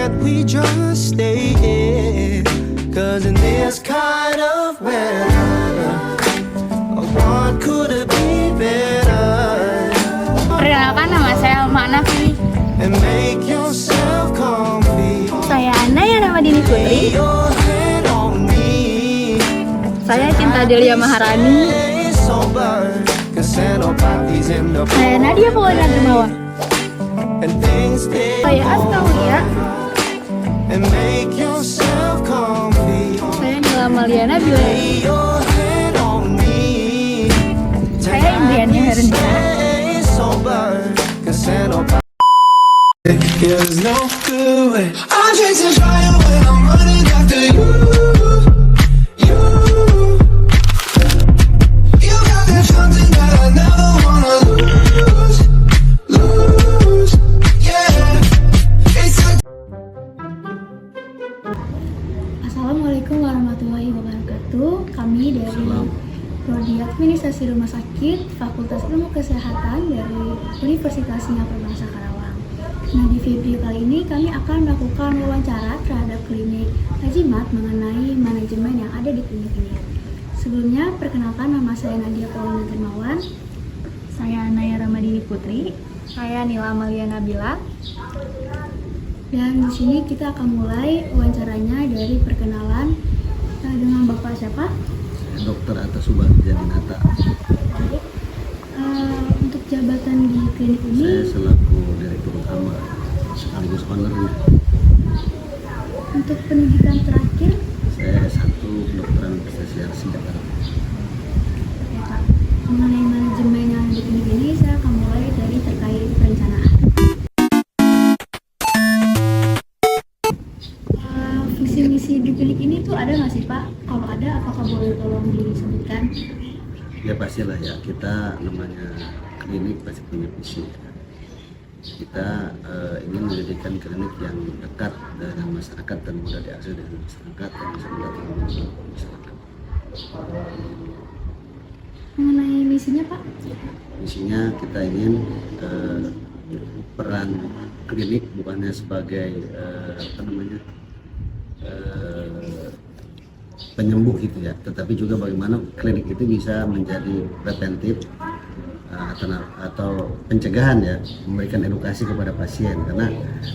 that we just stay here. Cause in this kind of weather, what could it be better? Perkenalkan, nama saya Alma Nafi. And make yourself comfy. Saya Naya Ramadini Putri. Lay your head on me. Saya Cinta Delia Maharani. Saya Nadia Paulina Dermawan. Saya Astalia. Saya Nila Maliana Bila. Saya Indriania Herendina. Assalamualaikum warahmatullahi wabarakatuh. Kami dari Prodi Administrasi Rumah Sakit Fakultas Ilmu Kesehatan dari Universitas Singapura Bangsa Karawang. Nah, di video kali ini kami akan melakukan wawancara terhadap klinik Hajimat mengenai manajemen yang ada di klinik ini. Sebelumnya, perkenalkan, nama saya Nadia Paulina Dermawan. Saya Naya Ramadini Putri. Saya Nila Maliana Bila. Dan di sini kita akan mulai wawancaranya dari perkenalan dengan Bapak siapa? Dr. Atta Subandjanata. Baik. Untuk jabatan di klinik ini? Saya selaku direktur utama sekaligus ownernya. Untuk pendidikan terakhir? Saya S1 kedokteran spesialis Jakarta. Oke, Pak. Mengenai manajemen yang di klinik ini, saya akan mulai dari terkait perencanaan. Visi misi di klinik ini tuh ada nggak sih, Pak? Kalau ada, apakah boleh tolong disebutkan? Ya pastilah ya, kita namanya klinik pasti punya visi. Kita ingin menjadikan klinik yang dekat dengan masyarakat dan mudah diakses dengan masyarakat dan bisa mendatangkan masyarakat. Mengenai misinya, Pak? Misinya kita ingin peran klinik bukannya sebagai penyembuh gitu ya, tetapi juga bagaimana klinik itu bisa menjadi preventif atau pencegahan ya, memberikan edukasi kepada pasien. Karena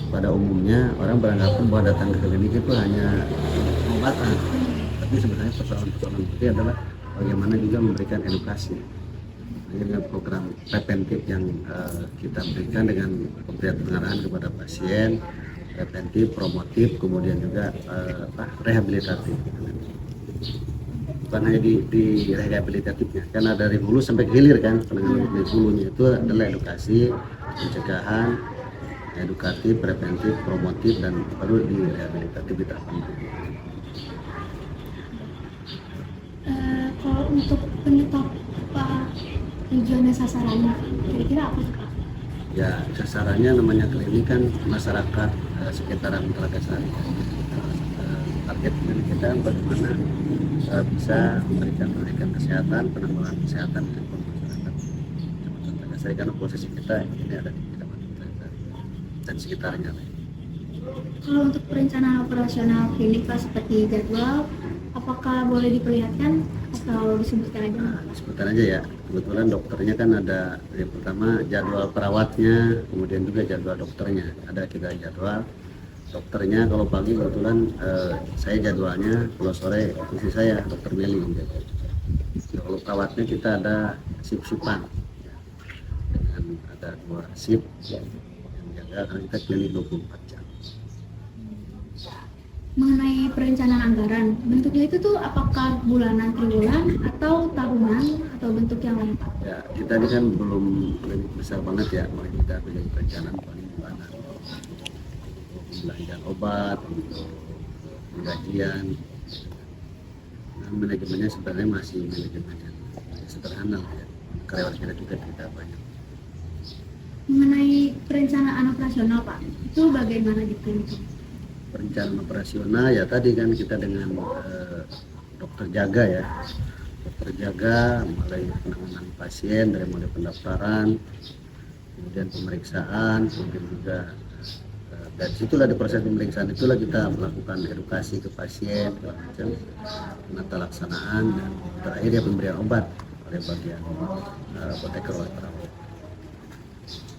pada umumnya orang beranggapan bahwa datang ke klinik itu hanya pengobatan, tapi sebenarnya persoalan-persoalan itu adalah bagaimana juga memberikan edukasi dengan program preventif yang kita berikan dengan pemberian pengarahan kepada pasien, preventif, promotif, kemudian juga rehabilitatif. Bukan hanya di rehabilitatifnya, karena dari hulu sampai ke hilir kan, penanganan dari hulunya itu adalah edukasi, pencegahan, edukatif, preventif, promotif, dan baru di rehabilitatif di tahap itu. Kalau untuk penetap tujuan dan sasarannya, kira-kira apa tuh, Pak? Ya, sasarannya namanya klinik kan masyarakat sekitaran Makassar. Target klinik kita bagaimana bisa memberikan kesehatan, penanggulangan kesehatan untuk masyarakat Kecamatan Makassar, karena posisi kita ini ada di Kecamatan Makassar dan sekitarnya. Kalau untuk perencanaan operasional klinik, Pak, seperti jadwal, apakah boleh diperlihatkan atau disebutkan aja? Nah, disebutkan aja ya. Kebetulan dokternya kan ada, yang pertama jadwal perawatnya, kemudian juga jadwal dokternya. Ada kita jadwal dokternya, kalau pagi kebetulan saya jadwalnya, kalau sore istri saya, Dokter Meli. Kalau perawatnya kita ada sip-sipan, ya. Dengan ada 2 sip yang jaga, karena kita klinik 24 jam. Mengenai perencanaan anggaran, bentuknya itu tuh apakah bulanan, triwulan, atau tahunan, atau bentuk yang lain, Pak? Ya, kita ini kan belum besar banget ya, makanya kita punya perencanaan paling bulanan. Pembelanjaan obat, untuk penggajian. Nah, manajemennya sebenarnya masih manajemen yang sederhana ya. Karyawan kita juga banyak. Mengenai perencanaan operasional, Pak, itu bagaimana di klinik? Perencanaan operasional ya tadi kan kita dengan dokter jaga ya, dokter jaga mulai penanganan pasien dari mulai pendaftaran, kemudian pemeriksaan, kemudian juga Dan situlah di proses pemeriksaan itulah kita melakukan edukasi ke pasien segala macam, penata laksanaan, dan terakhir ya pemberian obat oleh bagian apoteker oleh perawat.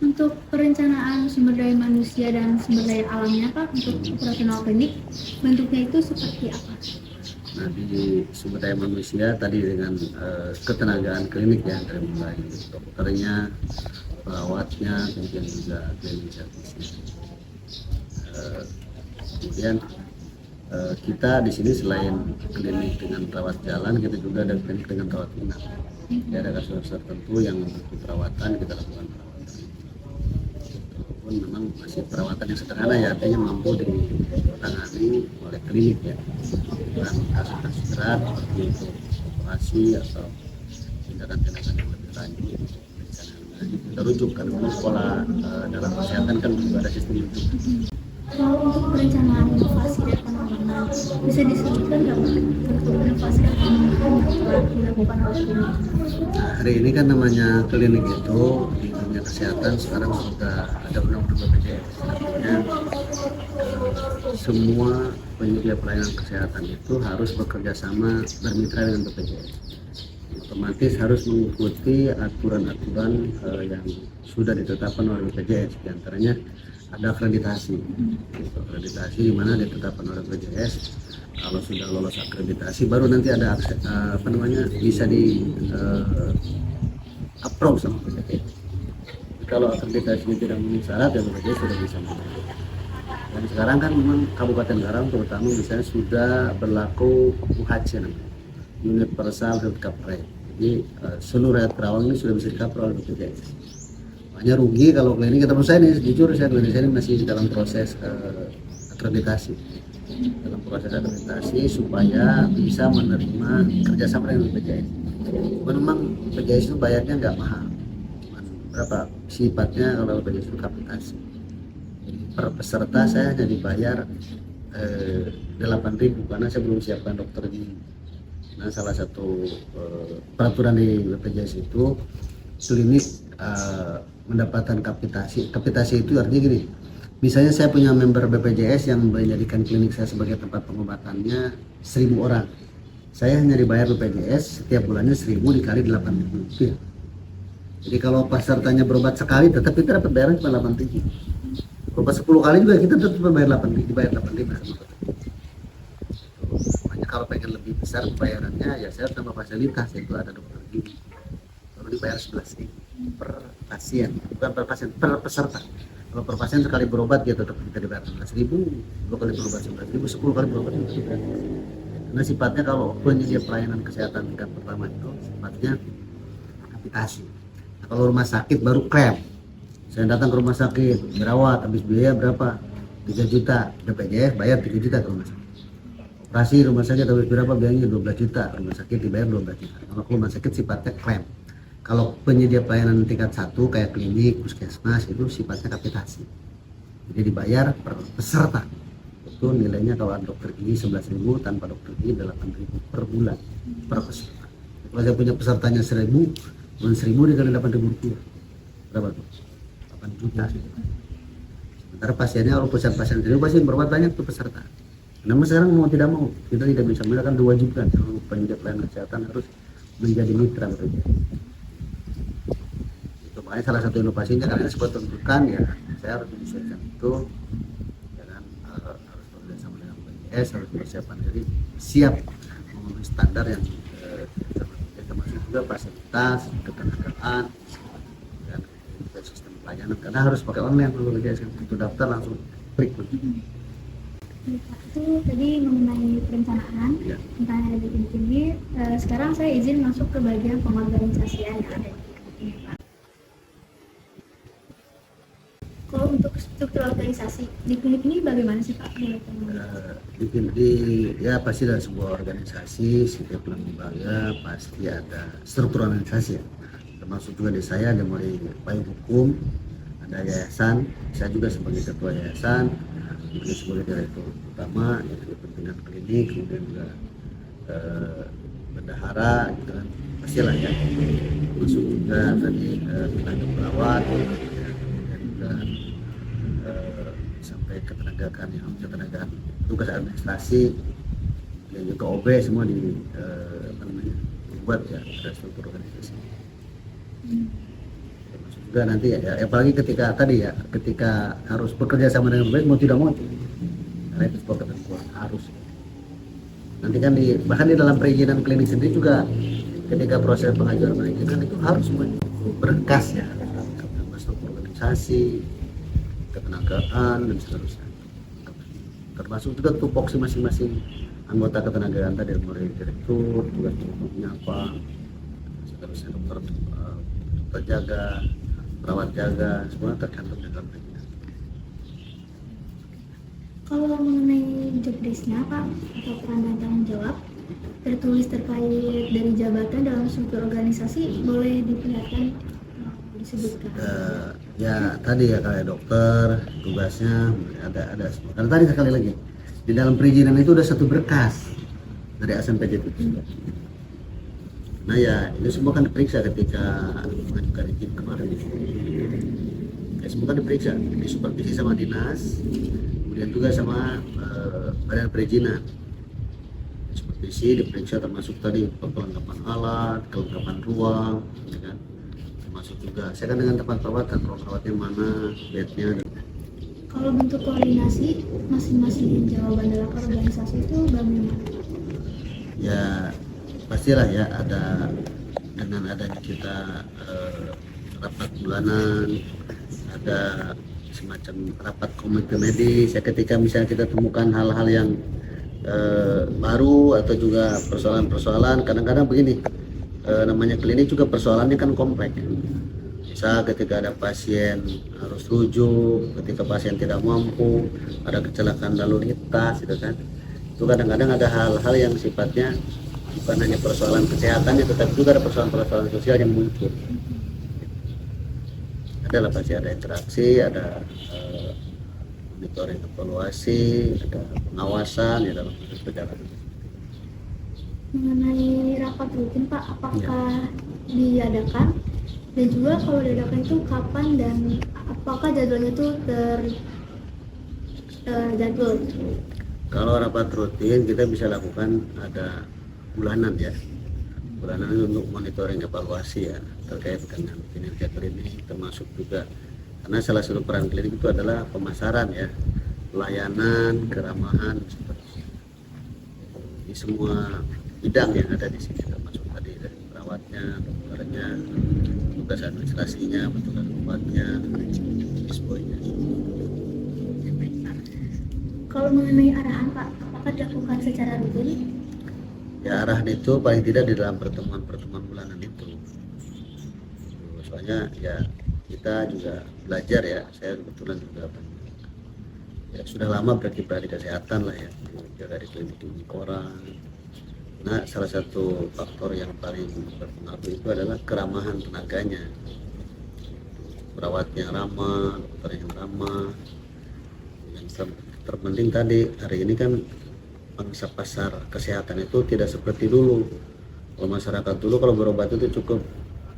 Untuk perencanaan sumber daya manusia dan sumber daya alamnya Pak untuk operasional klinik, bentuknya itu seperti apa? Nah, di sumber daya manusia tadi dengan ketenagaan klinik ya, dari mulai dokternya, perawatnya, kemudian juga klinik servisnya. Kemudian kita di sini selain klinik dengan rawat jalan, kita juga ada klinik dengan rawat inap. Jadi ada kasus tertentu yang membutuhkan perawatan, kita lakukan perawatan. Walaupun memang masih perawatan yang sederhana ya, artinya mampu ditangani oleh klinik ya. Bukan kasus-kasus berat seperti untuk operasi atau tindakan-tindakan yang lebih lanjut. Kita rujuk kan pola dalam kesehatan kan juga ada sistem rujuk. Kalau untuk perencanaan inovasi dan pengembangan, bisa disebutkan nggak Pak bentuk inovasi dan pengembangan yang telah dilakukan oleh klinik? Nah, hari ini kan namanya klinik itu di dunia kesehatan sekarang sudah ada undang-undang BPJS. Artinya semua penyedia pelayanan kesehatan itu harus bekerja sama bermitra dengan BPJS. Otomatis harus mengikuti aturan-aturan yang sudah ditetapkan oleh BPJS, diantaranya ada akreditasi. Akreditasi di mana ditetapkan oleh BPJS. Kalau sudah lolos akreditasi, baru nanti ada bisa di approve sama BPJS. Kalau akreditasinya tidak memenuhi syarat, ya BPJS sudah bisa menerima. Dan sekarang kan memang Kabupaten Karawang terutama misalnya sudah berlaku UHC namanya, Universal Health Coverage. Jadi seluruh rakyat Karawang ini sudah bisa di-cover oleh BPJS. Makanya rugi kalau klinik kita saya ini jujur saya klinik saya ini masih dalam proses akreditasi. Dalam proses akreditasi supaya bisa menerima kerjasama dengan BPJS. Memang BPJS itu bayarnya nggak mahal. Berapa sifatnya kalau BPJS itu kapitasi. Per peserta saya hanya dibayar 8.000 karena saya belum siapkan dokter gigi. Nah, salah satu peraturan di BPJS itu klinik mendapatkan kapitasi. Kapitasi itu artinya gini, misalnya saya punya member BPJS yang menjadikan klinik saya sebagai tempat pengobatannya 1.000 orang. Saya hanya dibayar BPJS setiap bulannya 1.000 dikali 8.000 rupiah. Jadi kalau pesertanya berobat sekali tetap kita dapat bayaran cuma 8.000. Berobat 10 kali juga kita tetap dibayar 8.000 sama BPJS. Makanya kalau pengen lebih besar pembayarannya ya saya harus tambah fasilitas, yaitu ada dokter gigi. Baru dibayar 11.000 per pasien, bukan per pasien, per peserta. Kalau per pasien sekali berobat dia tetap kita dibayar 11.000, 2 kali berobat 11.000, 10 kali berobat 11.000. Karena sifatnya kalau penyedia pelayanan kesehatan tingkat pertama itu sifatnya kapitasi. Nah, kalau rumah sakit baru klaim. Saya datang ke rumah sakit, berawat, habis biaya berapa? 3 juta, BPJS bayar 3 juta ke rumah sakit. Operasi rumah sakit habis berapa biayanya? 12 juta, rumah sakit dibayar 12 juta. Kalau rumah sakit sifatnya klaim. Kalau penyedia pelayanan tingkat 1 kayak klinik, puskesmas itu sifatnya kapitasi. Jadi dibayar per peserta. Itu nilainya kalau dokter gigi 11.000, tanpa dokter gigi 8.000 per bulan per peserta. Kalau saya punya pesertanya 1.000, bulan 1.000 dikali 8.000 rupiah. Berapa tuh? 8 juta. Sementara pasiennya kalau pasien itu pasti berobat banyak tuh peserta. Namun sekarang mau tidak mau kita tidak bisa melakukan diwajibkan seluruh penyedia pelayanan kesehatan harus menjadi mitra BPJS. Itu makanya salah satu inovasinya karena sebuah tuntutan ya saya harus menyesuaikan itu dengan harus bekerjasama dengan BPJS, harus persiapan diri siap memenuhi standar yang termasuk juga fasilitas, ketenagaan dan sistem pelayanan karena harus pakai online kalau BPJS itu daftar langsung klik. Itu tadi mengenai perencanaan Ya. tentang yang ada di sini. Sekarang saya izin masuk ke bagian pengorganisasian yang ada di klinik Pak. Kalau untuk struktur organisasi di klinik ini bagaimana sih Pak? Ya pasti dalam sebuah organisasi setiap lembaga pasti ada struktur organisasi ya. Termasuk juga di saya ada mulai payung hukum, ada yayasan, saya juga sebagai ketua yayasan, kemudian sebagai direktur utama yaitu kepentingan klinik, kemudian juga bendahara gitu kan pastilah ya, masuk juga tadi tenaga perawat, kemudian juga sampai baik ketenagaan tugas administrasi dan juga OB semua dibuat ya, ada struktur organisasi. Termasuk juga nanti ya, apalagi ketika harus bekerja sama dengan baik, mau tidak mau, karena itu sebuah ketentuan harus. Nanti kan bahkan di dalam perizinan klinik sendiri juga ketika proses pengajuan perizinan itu harus berkas ya, struktur organisasi, ketenagaan dan seterusnya. Termasuk juga tupoksi masing-masing anggota ketenagaan tadi, mulai direktur, tugas pokoknya apa, seterusnya dokter jaga, perawat jaga, semua tercantum di dalam perizinan. Kalau mengenai job desk-nya Pak, atau peran dan tanggung jawab tertulis terkait dari jabatan dalam struktur organisasi, boleh diperlihatkan, disebutkan? Ya tadi ya, kayak dokter tugasnya ada semua. Karena tadi sekali lagi di dalam perizinan itu ada satu berkas dari ASNPJ itu. Nah ya ini semua kan diperiksa ketika mengajukan izin kemarin. Ya, semua kan diperiksa, disupervisi sama dinas, kemudian juga sama badan perizinan. Supervisi diperiksa termasuk tadi kelengkapan alat, kelengkapan ruang, ya kan? Termasuk juga saya kan dengan tempat perawatan, ruang perawatnya mana, bednya. Kalau bentuk koordinasi masing-masing jawaban dalam organisasi itu bagaimana? Ya pastilah ya, ada dengan adanya kita rapat bulanan, ada semacam rapat komite medis ya, ketika misalnya kita temukan hal-hal yang baru atau juga persoalan-persoalan. Kadang-kadang begini, namanya klinik juga persoalannya kan kompleks. Misal ketika ada pasien harus rujuk, ketika pasien tidak mampu, ada kecelakaan lalu lintas gitu kan, itu kadang-kadang ada hal-hal yang sifatnya bukan hanya persoalan kesehatannya, tetapi juga ada persoalan-persoalan sosial yang muncul. Adalah pasti ada interaksi, ada monitoring evaluasi, ada pengawasan ya dalam proses perjalanan. Mengenai rapat rutin Pak, apakah diadakan? Dan juga kalau diadakan itu kapan dan apakah jadwalnya itu terjadwal? Kalau rapat rutin kita bisa lakukan ada bulanan ya, bulanan untuk monitoring evaluasi ya terkait dengan kinerja klinik, termasuk juga karena salah satu peran klinik itu adalah pemasaran ya, pelayanan, keramahan di semua bidang yang ada di sini, termasuk tadi dari perawatnya, dokternya, tugas administrasinya, petugas obatnya, disponya. Kalau mengenai arahan Pak, apakah dilakukan secara rutin? Ya arahan itu paling tidak di dalam pertemuan-pertemuan bulanan itu. Soalnya ya kita juga belajar ya, saya kebetulan juga ya sudah lama berkiprah di kesehatan lah ya, jaga di klinik orang. Nah salah satu faktor yang paling berpengaruh itu adalah keramahan tenaganya, perawat yang ramah, dokter yang ramah. Yang terpenting tadi hari ini kan pangsa pasar kesehatan itu tidak seperti dulu. Kalau masyarakat dulu kalau berobat itu cukup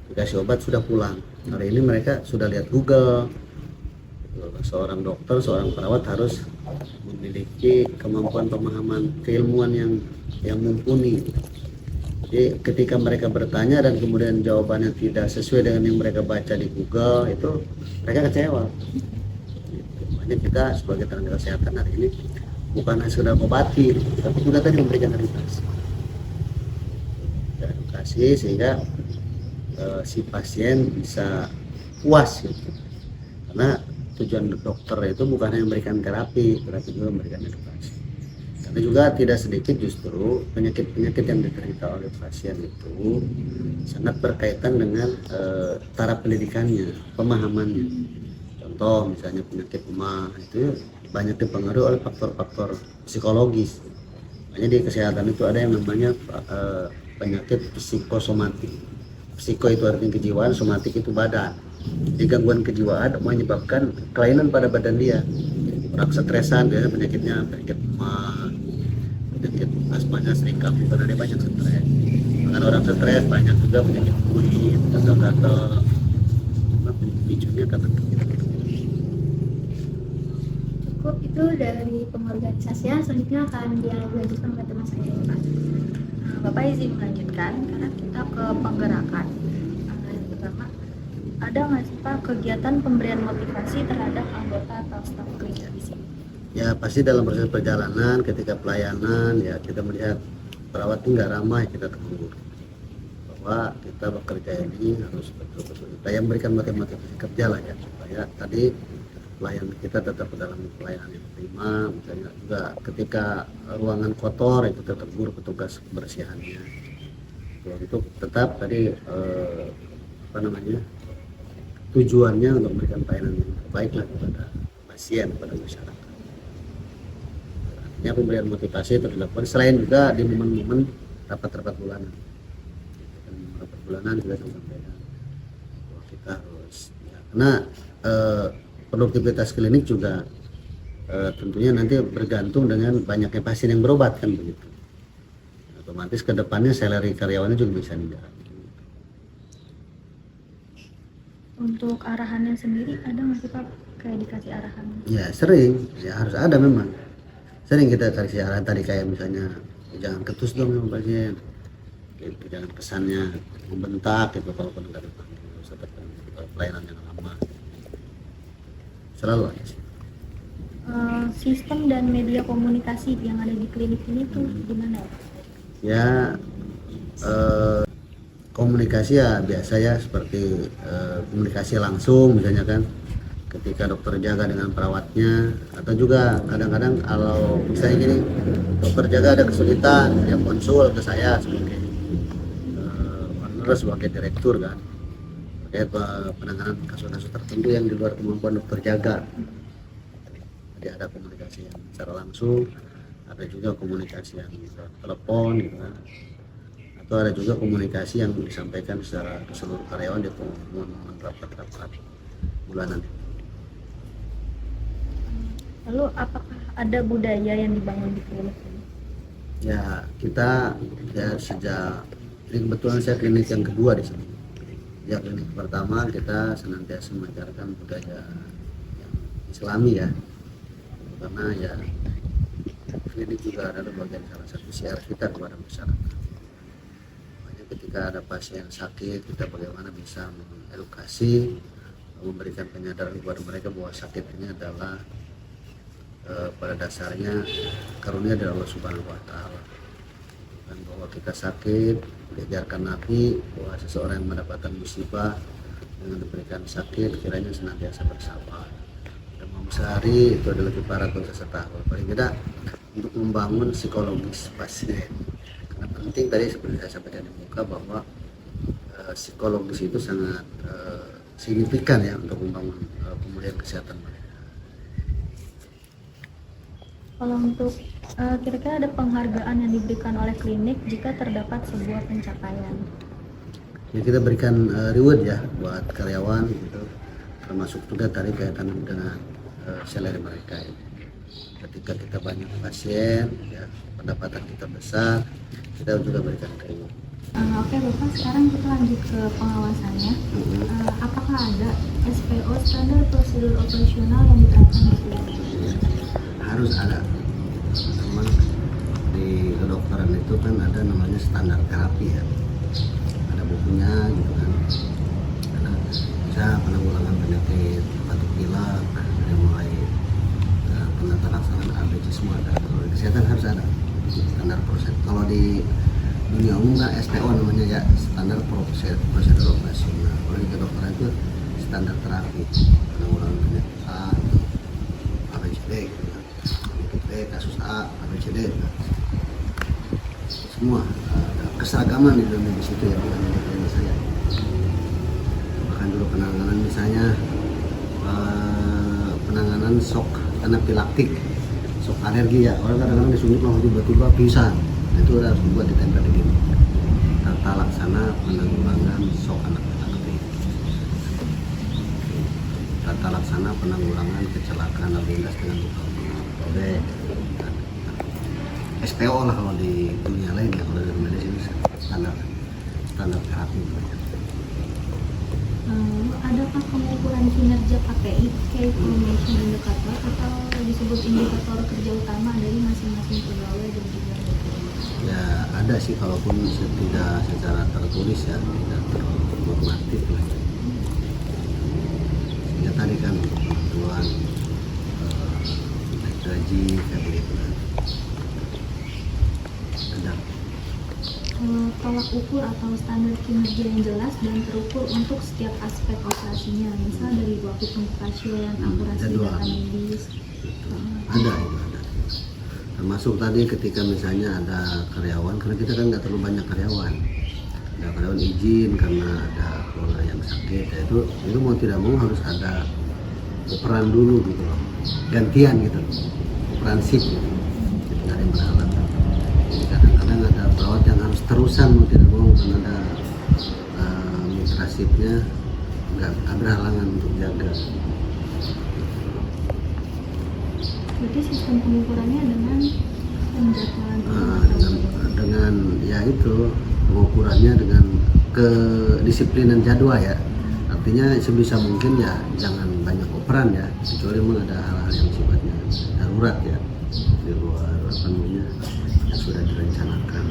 dikasih obat sudah pulang. Hari ini mereka sudah lihat Google. Seorang dokter, seorang perawat harus memiliki kemampuan pemahaman keilmuan yang mumpuni. Jadi ketika mereka bertanya dan kemudian jawabannya tidak sesuai dengan yang mereka baca di Google, itu mereka kecewa. Makanya kita sebagai tenaga kesehatan hari ini bukan hanya sekedar mengobati, tapi juga tadi memberikan edukasi sehingga si pasien bisa puas gitu. Karena tujuan dokter itu bukan hanya memberikan terapi, tetapi juga memberikan edukasi. Karena juga tidak sedikit justru penyakit-penyakit yang diderita oleh pasien itu sangat berkaitan dengan taraf pendidikannya, pemahamannya. Contoh misalnya penyakit emah itu banyak dipengaruhi oleh faktor-faktor psikologis. Makanya di kesehatan itu ada yang namanya penyakit psikosomatik. Psiko itu artinya kejiwaan, somatik itu badan. Jadi gangguan kejiwaan menyebabkan kelainan pada badan dia. Orang stresan biasanya penyakitnya penyakit emah, penyakit asmanya sering kambuh karena dia banyak stres. Karena orang stres banyak juga penyakit kulit, gatal-gatal. Pemicunya karena Cukup itu itu dari pengorganisasian, selanjutnya akan dilanjutkan oleh teman saya, Pak. Bapak izin melanjutkan karena kita ke penggerakan. Yang pertama, ada nggak sih Pak kegiatan pemberian motivasi terhadap anggota atau staf klinik di sini? Ya pasti dalam proses perjalanan ketika pelayanan ya kita melihat perawat itu nggak ramah, kita tegur bahwa kita bekerja ini harus betul-betul kita yang memberikan motivasi kerja lah ya, supaya tadi pelayan kita tetap dalam pelayanan yang prima. Misalnya juga ketika ruangan kotor itu kita tegur petugas kebersihannya untuk tetap tadi tujuannya untuk memberikan pelayanan yang terbaik lah kepada pasien, kepada masyarakat. Artinya pemberian motivasi itu dilakukan selain juga di momen-momen rapat-rapat bulanan. Rapat bulanan juga sampaikan bahwa kita harus ya, karena produktivitas klinik juga tentunya nanti bergantung dengan banyaknya pasien yang berobat kan begitu. Otomatis ke depannya salary karyawannya juga bisa dijaga. Untuk arahannya sendiri ada nggak sih Pak kayak dikasih arahan? Ya sering, ya harus ada memang. Sering kita kasih arahan tadi kayak misalnya jangan ketus dong sama pasien, gitu, jangan kesannya membentak gitu kalau nggak dipanggil, seperti pelayanan yang lama. Selalu ada sih. Sistem dan media komunikasi yang ada di klinik ini tuh gimana ya? Ya komunikasi ya biasa ya seperti komunikasi langsung misalnya kan ketika dokter jaga dengan perawatnya, atau juga kadang-kadang kalau misalnya gini dokter jaga ada kesulitan ya konsul ke saya sebagai owner, sebagai direktur kan terkait penanganan kasus-kasus tertentu yang di luar kemampuan dokter jaga. Jadi ada komunikasi yang secara langsung, ada juga komunikasi yang telepon gitu kan, atau ada juga komunikasi yang disampaikan secara ke seluruh karyawan di rapat-rapat bulanan. Lalu apakah ada budaya yang dibangun di klinik ini? Ya kita ya sejak ini kebetulan saya klinik yang kedua di sini. Ya klinik pertama kita senantiasa mengajarkan budaya yang Islami ya, karena ya klinik juga adalah bagian salah satu syiar kita kepada masyarakat. Makanya ketika ada pasien sakit, kita bagaimana bisa mengedukasi, memberikan penyadaran kepada mereka bahwa sakit ini adalah pada dasarnya karunia dari Allah Subhanahu wa Ta'ala, dan bahwa kita sakit diajarkan Nabi bahwa seseorang yang mendapatkan musibah dengan diberikan sakit kiranya senantiasa bersabar, dan sehari itu adalah kifarat dosa setahun. Paling tidak untuk membangun psikologis pasien, karena penting tadi seperti saya sampaikan di muka bahwa psikologis itu sangat signifikan ya untuk membangun pemulihan kesehatan mereka. Kalau untuk kira-kira ada penghargaan yang diberikan oleh klinik jika terdapat sebuah pencapaian? Ya kita berikan reward ya buat karyawan gitu, termasuk juga tadi kaitan dengan salary mereka ya. Ketika kita banyak pasien ya, pendapatan kita besar, kita juga berikan reward. Oke Bapak, sekarang kita lanjut ke pengawasannya. Apakah ada SPO, standar prosedur operasional yang diterapkan di klinik? Harus ada. Memang di kedokteran itu kan ada namanya standar terapi ya, ada bukunya gitu kan, karena bisa penanggulangan penyakit batuk pilek dari mulai penata laksanaan ABC semua ada. Kalau di kesehatan harus ada standar prosedur. Kalau di dunia umum kan SPO namanya ya, standar prosedur operasional. Kalau di kedokteran itu standar terapi penanggulangan penyakit ABCD gitu kan. Kasus A, ABCD, semua ada keseragaman di dalam medis itu ya, bukan di klinik saya. Bahkan dulu penanganan misalnya penanganan shock anafilaktik, shock alergi ya, orang kadang-kadang disuntik langsung tiba-tiba pingsan. Nah, itu harus dibuat ditempel di sini. Tata laksana penanggulangan shock anafilaktik, tata laksana penanggulangan kecelakaan lalu lintas dengan luka robek. SPO lah kalau di dunia lain ya, kalau di medis ini standar terapi. Adakah pengukuran kinerja KPI, Key Information Indicator, atau disebut indikator kerja utama dari masing-masing pegawai dan juga Ya ada sih, kalaupun tidak secara tertulis ya, tidak terlalu normatif lah. Ya tadi kan untuk penentuan naik gaji kayak begitu kan. Ada. tolak ukur atau standar kinerja yang jelas dan terukur untuk setiap aspek operasinya, misal dari waktu pengkajian, akurasi jadwal. data medis. Ada itu ada. Termasuk tadi ketika misalnya ada karyawan, karena kita kan nggak terlalu banyak karyawan. Ada karyawan izin karena ada keluarga yang sakit, ya itu mau tidak mau harus ada operan dulu gitu loh, gantian gitu, operan shift gitu. Jadi nggak ada yang berhalangan. Jadi kadang-kadang ada perawat yang harus terusan mau tidak mau karena ada mitra shiftnya nggak berhalangan untuk jaga. Berarti sistem pengukurannya dengan penjadwalan Dengan ya itu pengukurannya dengan kedisiplinan jadwal ya, artinya sebisa mungkin ya jangan banyak operan ya, kecuali memang ada hal-hal yang sifatnya darurat ya, di luar apa namanya yang sudah direncanakan.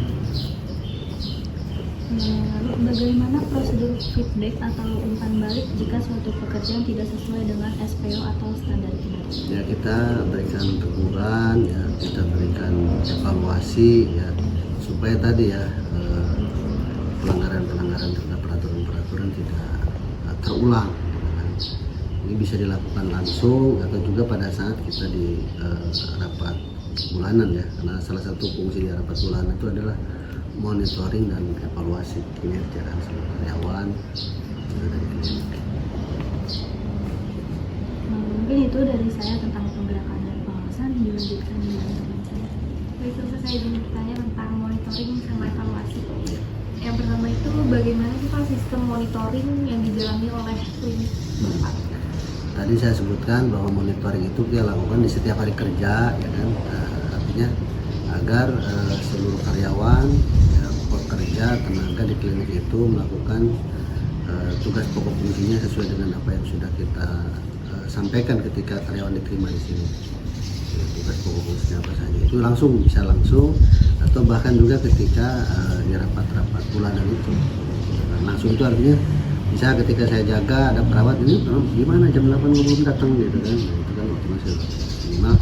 Lalu bagaimana prosedur feedback atau umpan balik jika suatu pekerjaan tidak sesuai dengan SPO atau standar kinerja? Ya kita berikan teguran ya, kita berikan evaluasi ya, supaya tadi ya pelanggaran-pelanggaran terhadap peraturan-peraturan tidak terulang gitu kan. Ini bisa dilakukan langsung atau juga pada saat kita di rapat bulanan ya, karena salah satu fungsi di rapat bulanan itu adalah monitoring dan evaluasi kinerja dan seluruh karyawan dari klinik. Mungkin itu dari saya tentang penggerakan dan pengawasan. Dilanjutkan dengan teman saya. Baik, terus saya ingin bertanya tentang monitoring sama evaluasi. Yang pertama itu bagaimana sih Pak sistem monitoring yang dijalani oleh klinik Bapak? Tadi saya sebutkan bahwa monitoring itu kita lakukan di setiap hari kerja ya kan, artinya agar seluruh karyawan ya, pekerja tenaga di klinik itu melakukan tugas pokok fungsinya sesuai dengan apa yang sudah kita sampaikan ketika karyawan diterima di sini. Tugas pokok fungsinya apa saja itu bisa langsung atau bahkan juga ketika di rapat-rapat bulanan itu langsung. Itu artinya bisa ketika saya jaga ada perawat ini gimana jam 8 belum datang gitu kan, nah, itu kan otomatis minimal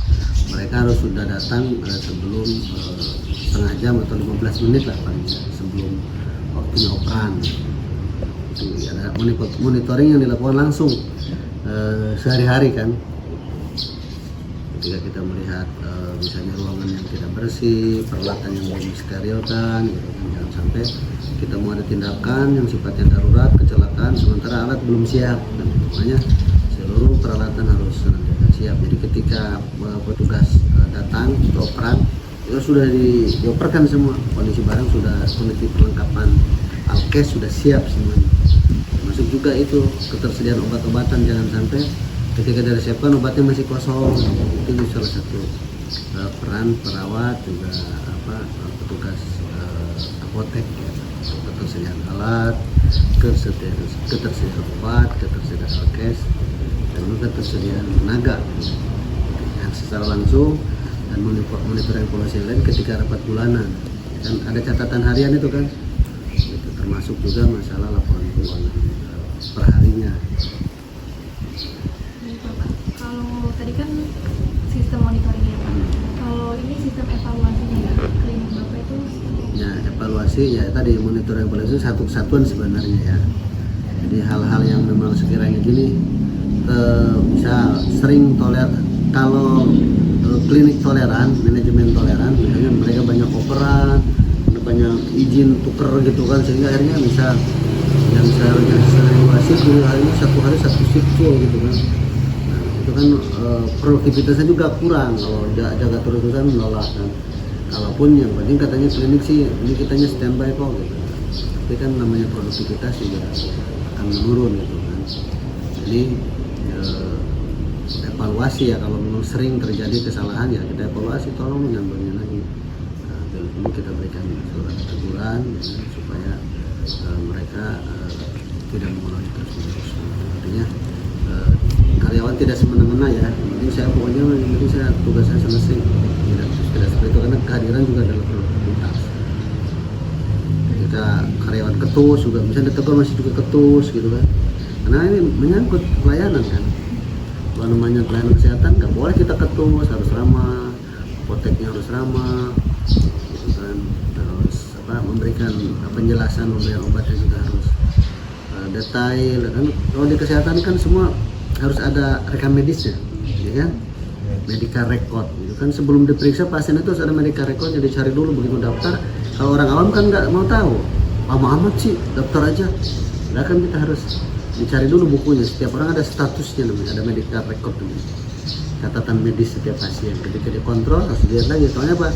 mereka harus sudah datang sebelum setengah jam atau 15 menit lah paling sebelum waktunya operan. Itu ada monitoring yang dilakukan langsung sehari-hari kan. Ketika kita melihat misalnya ruangan yang tidak bersih, peralatan yang belum disterilkan gitu kan, jangan sampai kita mau ada tindakan yang sifatnya darurat, kecelakaan sementara alat belum siap dan makanya seluruh peralatan harus senantiasa siap. Jadi ketika petugas datang ke operan itu sudah dioperkan semua, kondisi barang sudah, kondisi perlengkapan alkes sudah siap semuanya, termasuk juga itu ketersediaan obat-obatan. Jangan sampai ketika disiapkan obatnya masih kosong. Itu salah satu peran perawat juga petugas apotek ya, ketersediaan alat, ketersediaan obat, ketersediaan alkes, dan juga ketersediaan tenaga yang secara langsung, dan monitoring evaluasi lain ketika rapat bulanan kan ada catatan harian itu kan, itu termasuk juga masalah laporan keuangan perharinya. Baik, Bapak. Kalau tadi kan sistem monitoringnya Pak. Kalau ini sistem evaluasinya ya, klinik Bapak itu Ya evaluasi ya tadi monitoring evaluasi satu kesatuan sebenarnya ya. Jadi hal-hal yang memang sekiranya gini bisa sering kalau klinik toleran, manajemen toleran, misalnya mereka banyak operan, banyak izin tuker gitu kan, sehingga akhirnya bisa yang seharusnya sering wasit harinya satu hari satu shift full gitu kan. Nah, itu kan produktivitasnya juga kurang kalau jaga terus-terusan menolak kan. Kalaupun yang penting katanya klinik sih ini kitanya standby kok gitu, tapi kan namanya produktivitas juga akan menurun gitu kan. Jadi evaluasi ya, kalau memang sering terjadi kesalahan ya kita evaluasi, tolong menyambungnya lagi. Nah, ini kita berikan surat teguran ya, supaya mereka tidak mengulangi terus-menerus. Artinya karyawan tidak semena-mena ya. Jadi saya pokoknya yang penting saya tugas saya selesai. Tidak seperti itu karena kehadiran juga adalah prioritas. Ketika karyawan ketus juga misalnya ditegur masih juga ketus gitu kan. Karena ini menyangkut pelayanan kan. Kalau namanya pelayanan kesehatan nggak boleh kita ketus, harus ramah, apoteknya harus ramah, gitu kan. Terus memberikan penjelasan, memberikan obatnya juga harus detail kan. Kalau di kesehatan kan semua harus ada rekam medisnya, ya kan, medical record gitu kan. Sebelum diperiksa pasien itu harus ada medical recordnya, dicari dulu begitu daftar. Kalau orang awam kan nggak mau tahu, lama amat sih daftar aja. Nah kan kita harus dicari dulu bukunya. Setiap orang ada statusnya namanya, ada medical record namanya, catatan medis setiap pasien. Ketika dikontrol harus dilihat lagi, soalnya apa,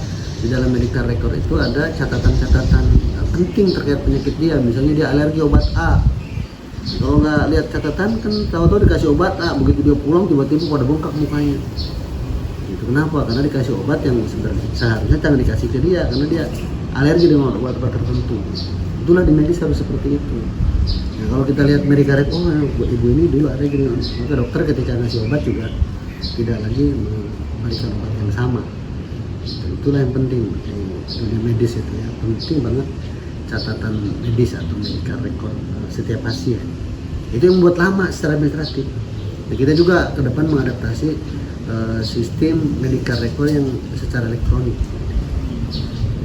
di dalam medical record itu ada catatan-catatan penting terkait penyakit dia. Misalnya dia alergi obat A, kalau nggak lihat catatan kan tahu-tahu dikasih obat A, begitu dia pulang tiba-tiba pada bengkak mukanya. Itu kenapa? Karena dikasih obat yang seharusnya jangan dikasih ke dia karena dia alergi dengan obat-obat tertentu. Itulah di medis harus seperti itu. Nah, kalau kita lihat medical record, buat ibu ini dulu ada gini, maka dokter ketika ngasih obat juga tidak lagi memberikan obat yang sama. Itulah yang penting di dunia medis itu ya, penting banget catatan medis atau medical record setiap pasien. Itu yang membuat lama secara administratif. Nah, kita juga ke depan mengadaptasi sistem medical record yang secara elektronik.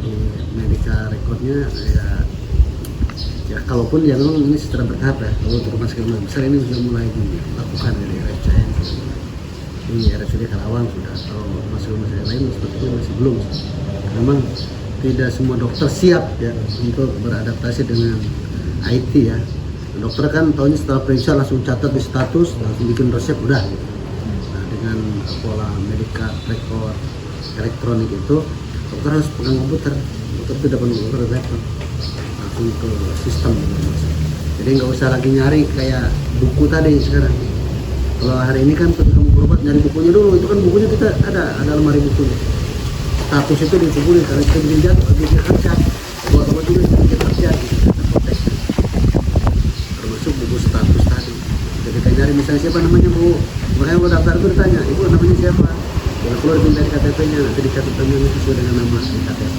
Jadi medical recordnya ya kalaupun ya memang ini secara bertahap ya. Kalau untuk rumah sakit besar ini sudah mulai dilakukan dari RSCM. Ini RSUD Karawang sudah, atau masuk rumah sakit lain seperti itu masih belum. Memang tidak semua dokter siap ya untuk beradaptasi dengan IT ya. Dokter kan tahunya setelah periksa langsung catat di status, langsung bikin resep udah gitu. Nah dengan pola medical record elektronik itu dokter harus pegang komputer, dokter tidak perlu komputer record, langsung ke sistem gitu. Jadi nggak usah lagi nyari kayak buku tadi sekarang. Kalau hari ini kan ketika kamu berobat nyari bukunya dulu, itu kan bukunya kita ada lemari bukunya. Status itu dikumpulin karena kita bikin jatuh, bikin kerja, buat obat juga bikin kerja, apotek. Termasuk buku status tadi. Ketika nyari misalnya siapa namanya bu, makanya kalau daftar itu ditanya, ibu namanya siapa? Kalau keluar minta di KTP-nya, nanti dicatat namanya sesuai dengan nama di KTP.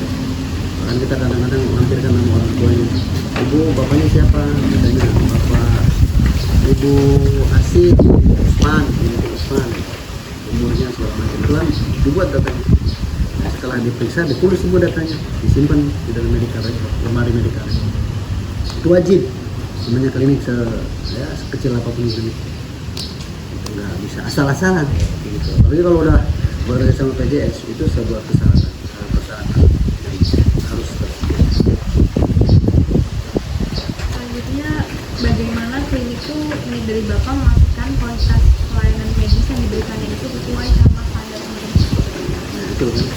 Bahkan kita kadang-kadang melampirkan nama orang tuanya. Ibu, bapaknya siapa? Katanya bapak Ibu Asih, Usman, umurnya segala macam. Tuan dibuat datanya. Nah, setelah diperiksa, ditulis semua datanya, disimpan di dalam medical record, lemari medical record. Itu wajib. Namanya klinik sekecil apapun klinik. Itu nggak bisa asal-asalan. Gitu. Tapi kalau udah bekerja sama PJS itu sebuah kesalahan yang harus tersedia. Selanjutnya, bagaimana klinik itu ini dari Bapak memastikan kualitas pelayanan medis yang diberikan itu sesuai sama standar internasional? Nah itu kan,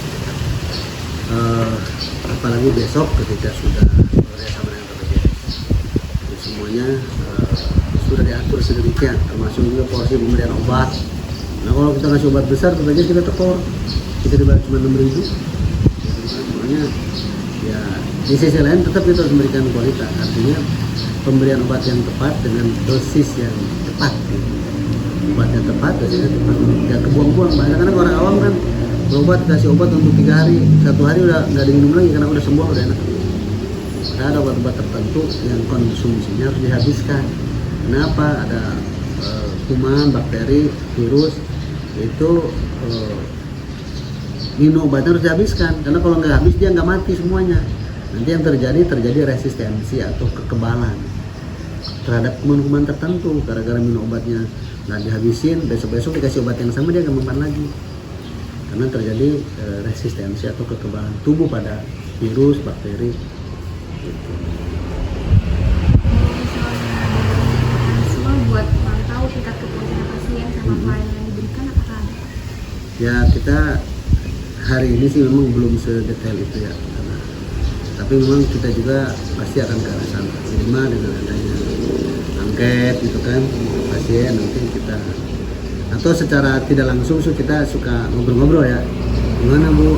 apalagi besok ketika sudah bekerja sama dengan BPJS, semuanya sudah diatur sedemikian, termasuk juga porsi pemberian obat. Nah kalau kita ngasih obat besar, tentunya kita tekor, kita dibayar cuma 6.000. Semuanya ya di sisi lain tetap kita harus memberikan kualitas, artinya pemberian obat yang tepat dengan dosis yang tepat. Obat yang tepat, dosisnya tepat, tidak kebuang-buang. Banyak karena orang awam kan berobat, kasih obat untuk 3 hari, 1 hari udah nggak diminum lagi karena udah sembuh, udah enak. Ada obat-obat tertentu yang konsumsinya harus dihabiskan. Kenapa? Ada kuman, bakteri, virus, itu minum obatnya harus dihabiskan. Karena kalau nggak habis dia nggak mati semuanya. Nanti yang terjadi resistensi atau kekebalan terhadap kuman-kuman tertentu. Gara-gara minum obatnya nggak dihabisin, besok-besok dikasih obat yang sama dia nggak mempan lagi. Karena terjadi resistensi atau kekebalan tubuh pada virus, bakteri. Gitu. Semua buat mantau tingkat kepuasan pasien sama pelayanan yang diberikan apakah ada? Ya kita hari ini sih memang belum sedetail itu ya. Tapi memang kita juga pasti akan ke arah sana. Minimal dengan adanya angket gitu kan pasien, nanti kita atau secara tidak langsung kita suka ngobrol-ngobrol ya, gimana bu,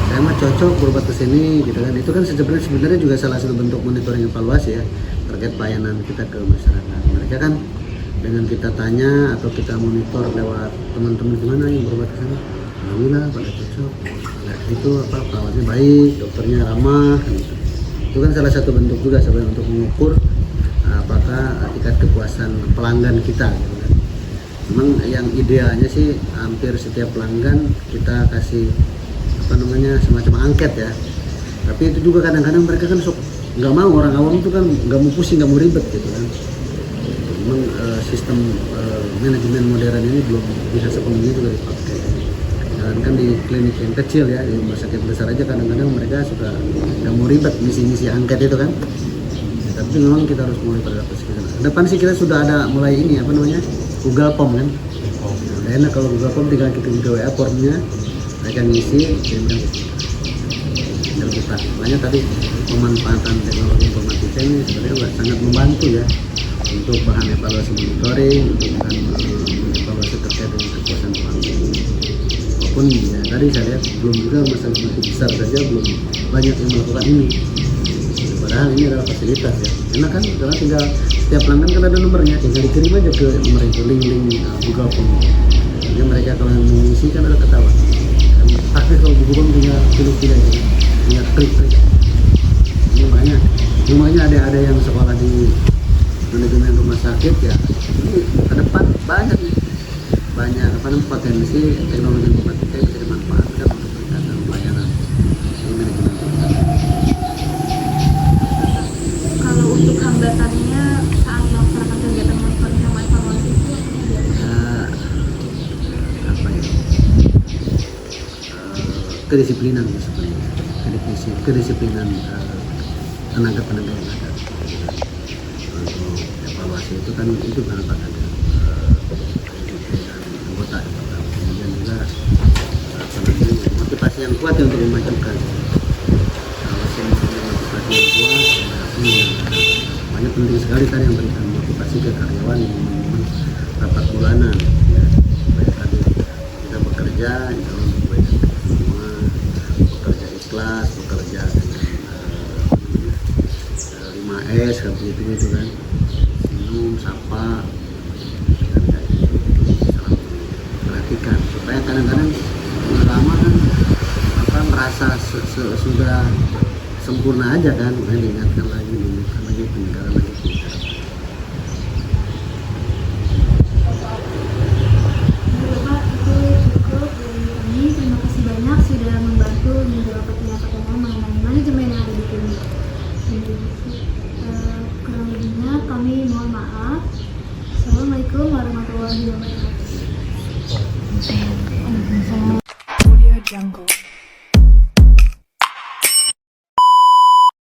saya mah cocok berobat ke sini gitu kan. Itu kan sebenarnya juga salah satu bentuk monitoring evaluasi ya terkait pelayanan kita ke masyarakat. Mereka kan dengan kita tanya atau kita monitor lewat teman-teman gimana yang berobat ke sana, alhamdulillah pada cocok. Nah, itu apa perawatnya baik, dokternya ramah gitu. Itu kan salah satu bentuk juga sebenarnya untuk mengukur apakah tingkat kepuasan pelanggan kita gitu kan. Memang yang idealnya sih hampir setiap pelanggan kita kasih apa namanya semacam angket ya. Tapi itu juga kadang-kadang mereka kan sok nggak mau, orang awam itu kan nggak mau pusing, nggak mau ribet gitu kan. Memang sistem manajemen modern ini belum bisa sepenuhnya juga dipakai. Dan kan di klinik yang kecil ya, di rumah sakit besar aja kadang-kadang mereka suka nggak mau ribet ngisi angket itu kan. Ya, tapi memang kita harus mulai beradaptasi ke sana. Depan sih kita sudah ada mulai ini apa namanya Google Form kan. Nah, enak kalau Google Form tinggal kita ke WA formnya, mereka ngisi, kirimkan ke kita. Tinggal kita. Makanya tadi pemanfaatan teknologi informatika ini sebenarnya sangat membantu ya untuk bahan evaluasi monitoring, untuk bahan evaluasi terkait dengan kepuasan pelanggan. Walaupun ya tadi saya lihat belum juga rumah sakit besar saja belum banyak yang melakukan ini. Padahal ini adalah fasilitas ya. Enak kan? Karena tinggal setiap pelanggan kan ada nomornya, tinggal dikirim aja ke nomor itu link Google Form. Jadi mereka kalau yang mengisi kan ada ketahuan. Tapi kalau Google Form tinggal pilih-pilih aja, tinggal klik. Ini makanya ada yang sekolah di manajemen rumah sakit ya. Ini ke depan banyak apa namanya potensi teknologi informatika yang bisa dimanfaatkan untuk meningkatkan pelayanan di manajemen rumah sakit. Kalau untuk hambatannya saat melaksanakan kegiatan monitoring sama evaluasi itu apa ya? Kedisiplinan sebenarnya. Kedisiplinan tenaga-tenaga yang ada. Untuk evaluasi itu kan itu bahan bakar anggota, kemudian juga motivasi yang kuat untuk memajukan. Evaluasi motivasi yang kuat, banyak penting sekali tadi yang berikan motivasi ke karyawan yang memang rapat bulanan, ya, supaya tadi kita bekerja untuk kebaikan kita semua, bekerja ikhlas, bekerja dengan 5S kan begitu kan, senyum, sapa, dan kayak gitu selalu perhatikan supaya kadang-kadang lama kan apa merasa sudah sempurna aja kan, diingatkan lagi penyegaran lagi. Bapak, itu cukup dari kami. Terima kasih banyak sudah membantu menjawab pertanyaan-pertanyaan mengenai manajemen yang ada di klinik.